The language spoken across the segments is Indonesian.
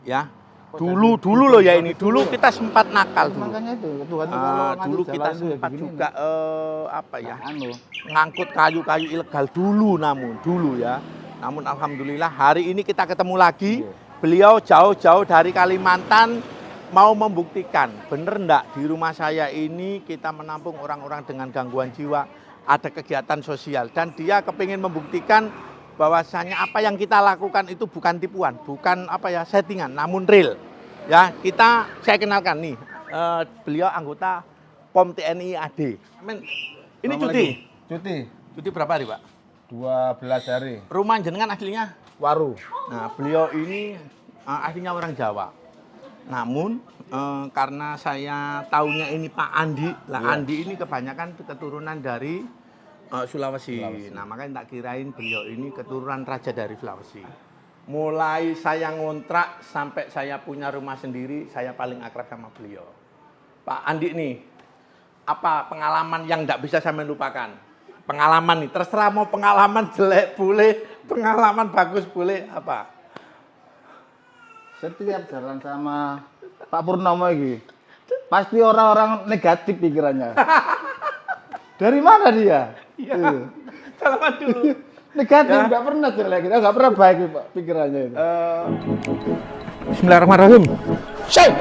Ya. Dulu loh ya ini. Dulu kita sempat nakal dulu. Makanya itu Tuhan Dulu kita sempat juga apa ya? Ngangkut kayu-kayu ilegal dulu dulu ya. Namun alhamdulillah hari ini kita ketemu lagi. Beliau jauh-jauh dari Kalimantan mau membuktikan, bener enggak di rumah saya ini kita menampung orang-orang dengan gangguan jiwa, ada kegiatan sosial, dan dia kepingin membuktikan bahwasanya apa yang kita lakukan itu bukan tipuan, bukan apa ya settingan, namun real. Ya, saya kenalkan nih, beliau anggota POM TNI AD. Ini cuti berapa hari, Pak? 12 hari. Rumah jenengan aslinya? Waru. Nah, beliau ini aslinya orang Jawa. Namun karena saya taunya ini Pak Andi, Andi ini kebanyakan keturunan dari Sulawesi. Nah, makanya tak kirain beliau ini keturunan raja dari Sulawesi. Mulai saya ngontrak sampai saya punya rumah sendiri, saya paling akrab sama beliau. Pak Andi nih, apa pengalaman yang tidak bisa saya lupakan? Pengalaman nih, terserah mau pengalaman jelek boleh, pengalaman bagus boleh, apa? Setiap jalan sama Pak Purnomo ini, pasti orang-orang negatif pikirannya. Dari mana dia? Iya. Salaman dulu. Negatif, nggak pernah jelek, nggak pernah baik Pak pikirannya itu. Bismillahirrahmanirrahim. Syekh.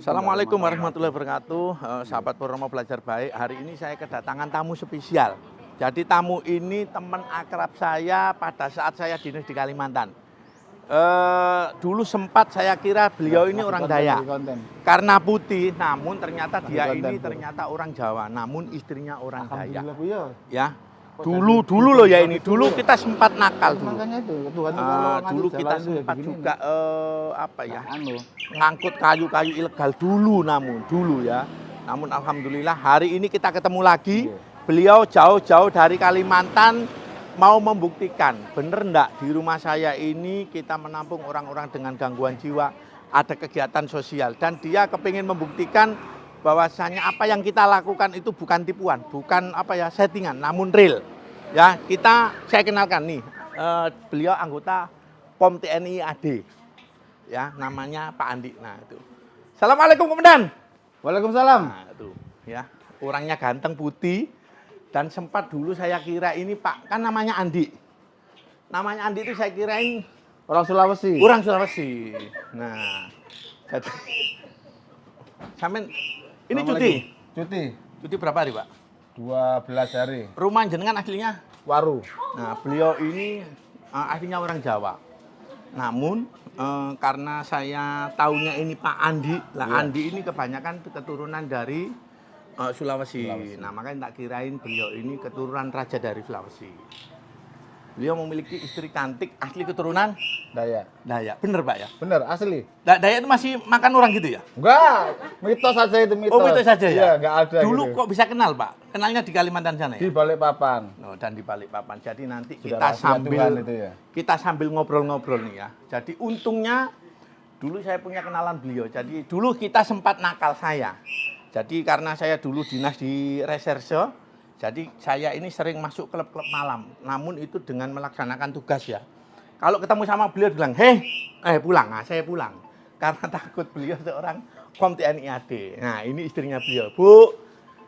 Assalamualaikum warahmatullahi wabarakatuh, sahabat Purnomo Belajar Baik. Hari ini saya kedatangan tamu spesial. Jadi tamu ini teman akrab saya pada saat saya dinas di Kalimantan. Dulu sempat saya kira beliau ini orang Dayak karena putih, namun ternyata dia ini ternyata orang Jawa, namun istrinya orang Dayak. Ya. Dulu loh ya ini. Dulu kita sempat nakal dulu. Makanya itu Tuhan dulu kita sempat juga apa ya? Ngangkut kayu-kayu ilegal dulu ya. Namun alhamdulillah hari ini kita ketemu lagi. Beliau jauh-jauh dari Kalimantan mau membuktikan, bener enggak di rumah saya ini kita menampung orang-orang dengan gangguan jiwa, ada kegiatan sosial, dan dia kepingin membuktikan bahwasanya apa yang kita lakukan itu bukan tipuan, bukan apa ya settingan, namun real. Ya, saya kenalkan nih, beliau anggota POM TNI AD. Ya, namanya Pak Andi. Nah, itu. Assalamualaikum, Komandan. Waalaikumsalam. Nah, itu ya. Orangnya ganteng, putih, dan sempat dulu saya kira ini Pak, kan namanya Andi. Namanya Andi itu saya kirain orang Sulawesi. Orang Sulawesi. Nah, jadi sampean ini cuti berapa hari, Pak? 12 hari. Rumah jenengan aslinya? Waru. Nah, beliau ini aslinya orang Jawa. Namun karena saya taunya ini Pak Andi, Andi ini kebanyakan keturunan dari Sulawesi. Nah, makanya tak kirain beliau ini keturunan raja dari Sulawesi. Beliau memiliki istri cantik, asli keturunan Dayak. Bener, Pak ya? Bener, asli. Dayak itu masih makan orang gitu ya? Enggak, mitos saja itu mitos. Oh, mitos saja ya? Iya, enggak ada. Dulu gitu. kok bisa kenal, Pak? Kenalnya di Kalimantan sana ya? Di Balikpapan. Oh, dan di Balikpapan. Jadi nanti Sudah kita sambil ngobrol-ngobrol nih ya. Jadi untungnya dulu saya punya kenalan beliau. Jadi dulu kita sempat nakal saya. Jadi karena saya dulu dinas di reserse, jadi saya ini sering masuk klub-klub malam. Namun itu dengan melaksanakan tugas ya. Kalau ketemu sama beliau bilang, pulang. Nah, saya pulang. Karena takut beliau seorang POM TNI AD. Nah, ini istrinya beliau. Bu,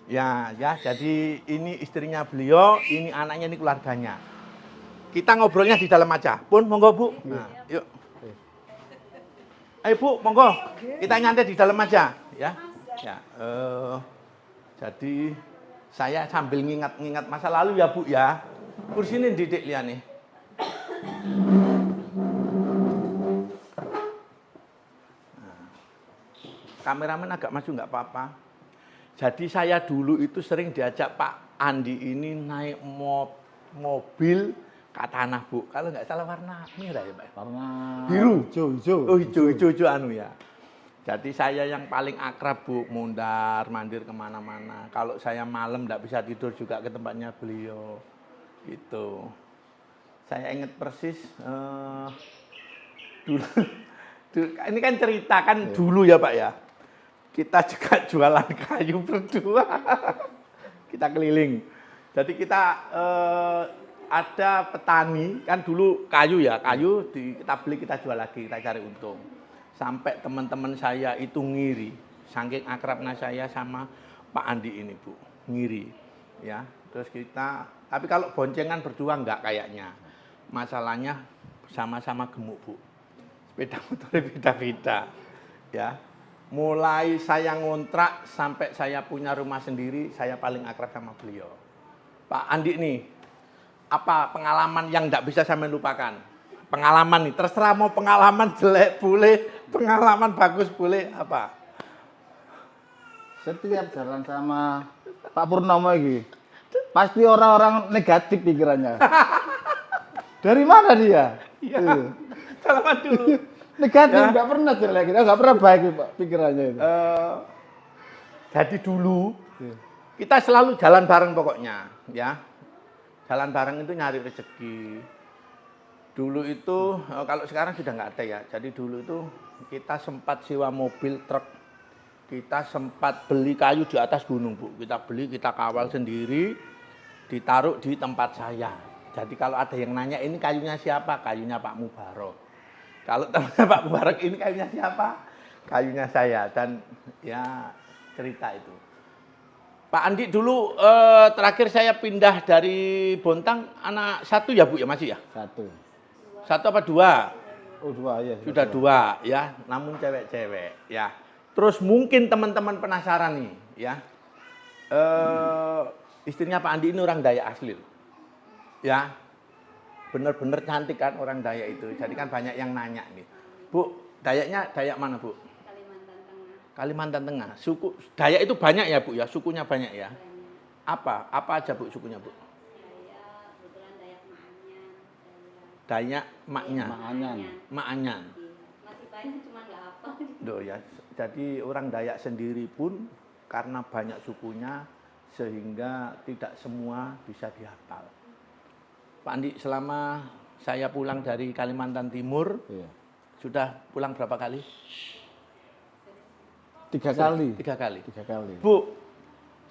ya, jadi ini istrinya beliau, ini anaknya, ini keluarganya. Kita ngobrolnya di dalam aja. Pun, monggo Bu. Nah, yuk. Ayo Bu, monggo. Kita nyantai di dalam aja. Ya. Jadi saya sambil ngingat masa lalu ya Bu ya. Kursi ini didik lihat nih. Nah, kameramen agak maju nggak apa-apa. Jadi saya dulu itu sering diajak Pak Andi ini naik mobil ke tanah Bu. Kalau nggak salah warna merah ya Pak. Warna biru. Hijau. Oh hijau anu ya. Jadi saya yang paling akrab Bu, mondar mandir kemana-mana. Kalau saya malam nggak bisa tidur juga ke tempatnya beliau. Gitu. Saya ingat persis dulu, ini kan cerita kan dulu ya Pak ya. Kita juga jualan kayu berdua. Kita keliling. Jadi kita ada petani kan dulu kayu ya, kayu kita beli kita jual lagi, kita cari untung. Sampai teman-teman saya itu ngiri, saking akrabnya saya sama Pak Andi ini Bu, ngiri, ya. Terus kita, tapi kalau boncengan berdua enggak kayaknya. Masalahnya sama-sama gemuk Bu, sepeda motornya beda-beda, ya. Mulai saya ngontrak sampai saya punya rumah sendiri, saya paling akrab sama beliau. Pak Andi nih, apa pengalaman yang enggak bisa saya lupakan? Pengalaman nih, terserah mau pengalaman jelek boleh, pengalaman bagus boleh, apa? Setiap jalan sama Pak Purnomo ini, pasti orang-orang negatif pikirannya. Dari mana dia? Iya, salaman dulu. Negatif, nggak pernah jelek, nggak pernah baik Pak pikirannya itu. Jadi dulu, kita selalu jalan bareng pokoknya, ya. Jalan bareng itu nyari rezeki. Dulu itu, kalau sekarang sudah nggak ada ya. Jadi dulu itu kita sempat sewa mobil truk. Kita sempat beli kayu di atas gunung Bu. Kita beli, kita kawal sendiri, ditaruh di tempat saya. Jadi kalau ada yang nanya ini kayunya siapa? Kayunya Pak Mubarok. Kalau temannya Pak Mubarok ini kayunya siapa? Kayunya saya. Dan ya cerita itu. Pak Andi dulu terakhir saya pindah dari Bontang anak satu ya Bu ya masih ya? Satu apa dua? Oh dua ya. Sudah dua ya, namun cewek-cewek ya. Terus mungkin teman-teman penasaran nih ya. Istrinya Pak Andi ini orang Dayak asli. Ya. Bener-bener cantik kan orang Dayak itu. Jadi kan banyak yang nanya nih. Bu, Dayaknya Dayak mana Bu? Kalimantan Tengah. Kalimantan Tengah. Suku Dayak itu banyak ya Bu ya, sukunya banyak ya. Banyak. Apa aja Bu sukunya Bu? Dayak, kebetulan Dayak Maanyan. Dayak Maknya. Maanyan. Masih banyak cuma nggak hafal. Duh ya. Jadi orang Dayak sendiri pun karena banyak sukunya sehingga tidak semua bisa dihafal. Pak Andi, selama saya pulang dari Kalimantan Timur, sudah pulang berapa kali? 3 kali. 3 kali. 3 kali. Bu,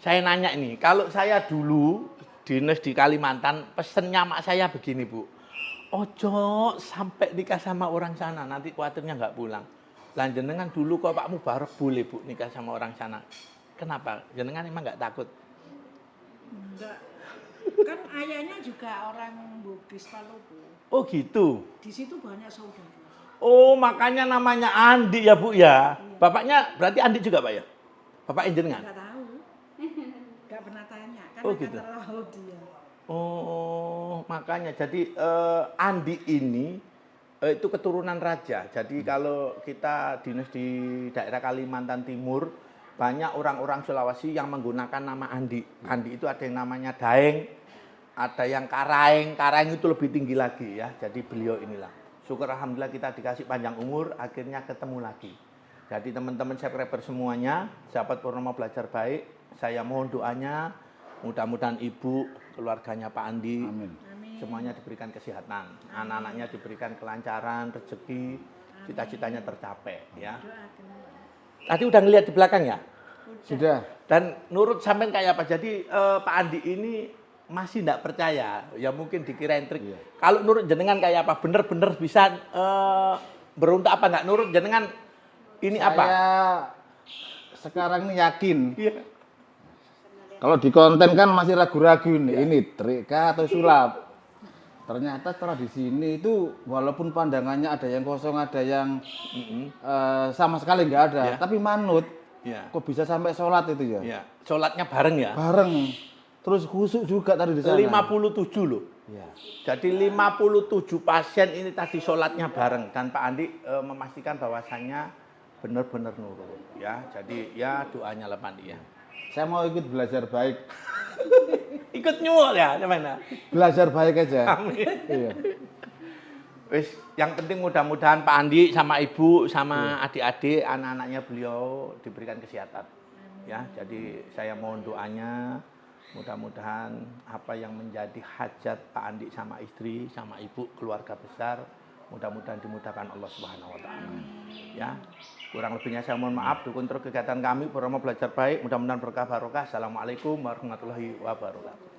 saya nanya ini, kalau saya dulu dinas di Kalimantan, pesennya mak saya begini Bu. Ojo sampai nikah sama orang sana, nanti khawatirnya nggak pulang. Lah jenengan dulu kok Pak Mubarok boleh Bu nikah sama orang sana. Kenapa? Jenengan emang nggak takut? Enggak. Kan ayahnya juga orang Bugis Palopo. Oh gitu. Di situ banyak saudara. Oh makanya namanya Andi ya Bu ya. Bapaknya berarti Andi juga Pak ya? Bapak jenengan? Enggak tahu. Enggak pernah tanya. Kan Oh, akan gitu. terlalu dia. Oh makanya jadi Andi ini itu keturunan raja. Jadi kalau kita dinas di daerah Kalimantan Timur, banyak orang-orang Sulawesi yang menggunakan nama Andi. Andi itu ada yang namanya Daeng, ada yang Karaeng. Karaeng itu lebih tinggi lagi ya. Jadi beliau inilah. Syukur alhamdulillah kita dikasih panjang umur, akhirnya ketemu lagi. Jadi teman-teman subscriber semuanya, sahabat Purnomo Belajar Baik, saya mohon doanya, mudah-mudahan ibu, keluarganya Pak Andi, Amin. semuanya diberikan kesehatan, anak-anaknya diberikan kelancaran, rezeki, cita-citanya tercapai ya. Doakan. Tadi udah ngelihat di belakang ya? Sudah. Dan nurut sampean kayak apa? Jadi Pak Andi ini masih tidak percaya, ya mungkin dikirain trik. Iya. Kalau nurut jenengan kayak apa? Bener-bener bisa beruntuk apa nggak? Nurut jenengan ini Saya apa? sekarang ini yakin. Iya. Kalau di konten kan masih ragu-ragu nih, ini trik kah atau sulap. Ternyata setelah di sini itu walaupun pandangannya ada yang kosong, ada yang sama sekali nggak ada, Ya. tapi manut. Iya. Kok bisa sampai sholat itu ya? Iya. Sholatnya bareng ya? Bareng. Terus khusyuk juga tadi di sana. 57 loh. Ya. Jadi 57 pasien ini tadi sholatnya bareng dan Pak Andi memastikan bahwasannya benar-benar nurut ya. Jadi ya doanya lah Pak Andi ya. Saya mau ikut belajar baik. Ikut nyuwul ya, gimana? Belajar baik aja. Amin. Iya. Wis, yang penting mudah-mudahan Pak Andi sama Ibu sama adik-adik anak-anaknya beliau diberikan kesehatan. Ya, jadi saya mohon doanya mudah-mudahan apa yang menjadi hajat Pak Andi sama istri sama Ibu keluarga besar mudah-mudahan dimudahkan Allah Subhanahu wa taala. Ya. Kurang lebihnya saya mohon maaf, dukung terus kegiatan kami Purwono Belajar Baik, mudah-mudahan berkah barokah. Assalamualaikum warahmatullahi wabarakatuh.